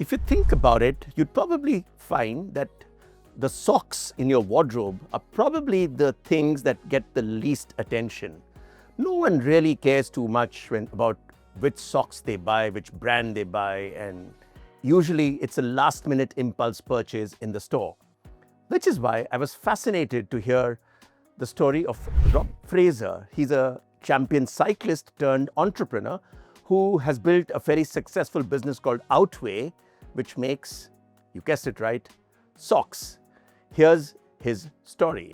If you think about it, you'd probably find that the socks in your wardrobe are probably the things that get the least attention. No one really cares too much about which socks they buy, which brand they buy, and usually it's a last-minute impulse purchase in the store. Which is why I was fascinated to hear the story of Rob Fraser. He's a champion cyclist turned entrepreneur who has built a very successful business called Outway, which makes, you guessed it right, socks. Here's his story.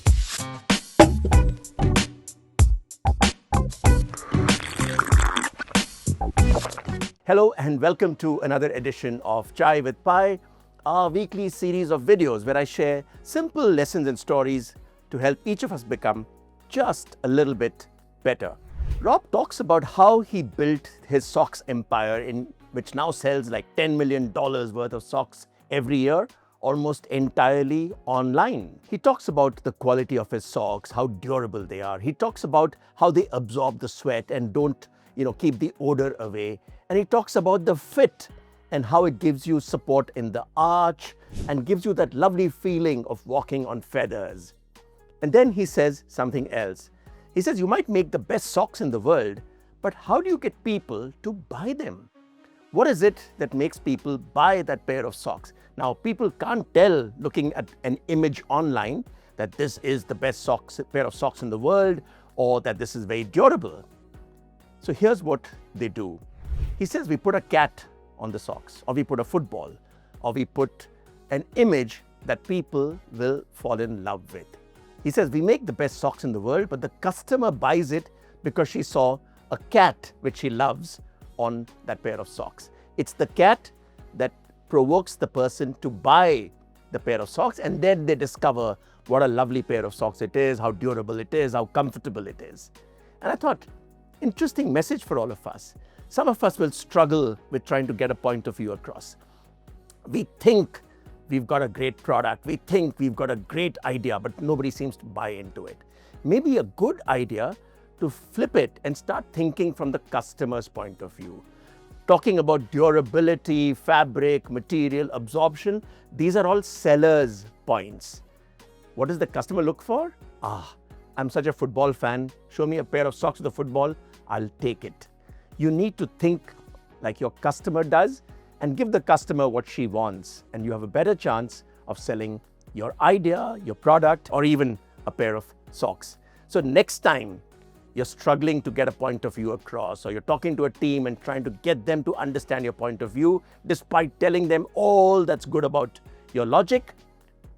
Hello and welcome to another edition of Chai with Pi, our weekly series of videos where I share simple lessons and stories to help each of us become just a little bit better. Rob talks about how he built his socks empire, which now sells like $10 million worth of socks every year, almost entirely online. He talks about the quality of his socks, how durable they are. He talks about how they absorb the sweat and don't, keep the odor away. And he talks about the fit and how it gives you support in the arch and gives you that lovely feeling of walking on feathers. And then he says something else. He says, you might make the best socks in the world, but how do you get people to buy them? What is it that makes people buy that pair of socks? Now, people can't tell looking at an image online that this is the best pair of socks in the world or that this is very durable. So here's what they do. He says we put a cat on the socks, or we put a football, or we put an image that people will fall in love with. He says we make the best socks in the world, but the customer buys it because she saw a cat which she loves on that pair of socks. It's the cat that provokes the person to buy the pair of socks, and then they discover what a lovely pair of socks it is, how durable it is, how comfortable it is. And I thought, interesting message for all of us. Some of us will struggle with trying to get a point of view across. We think we've got a great product, we think we've got a great idea, but nobody seems to buy into it. Maybe a good idea to flip it and start thinking from the customer's point of view. Talking about durability, fabric, material, absorption, these are all sellers' points. What does the customer look for? I'm such a football fan. Show me a pair of socks with a football, I'll take it. You need to think like your customer does and give the customer what she wants, and you have a better chance of selling your idea, your product, or even a pair of socks. So next time you're struggling to get a point of view across, or you're talking to a team and trying to get them to understand your point of view, despite telling them all that's good about your logic,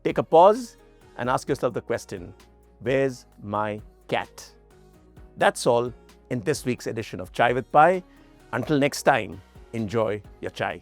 take a pause and ask yourself the question, where's my cat? That's all in this week's edition of Chai with Pi. Until next time, enjoy your chai.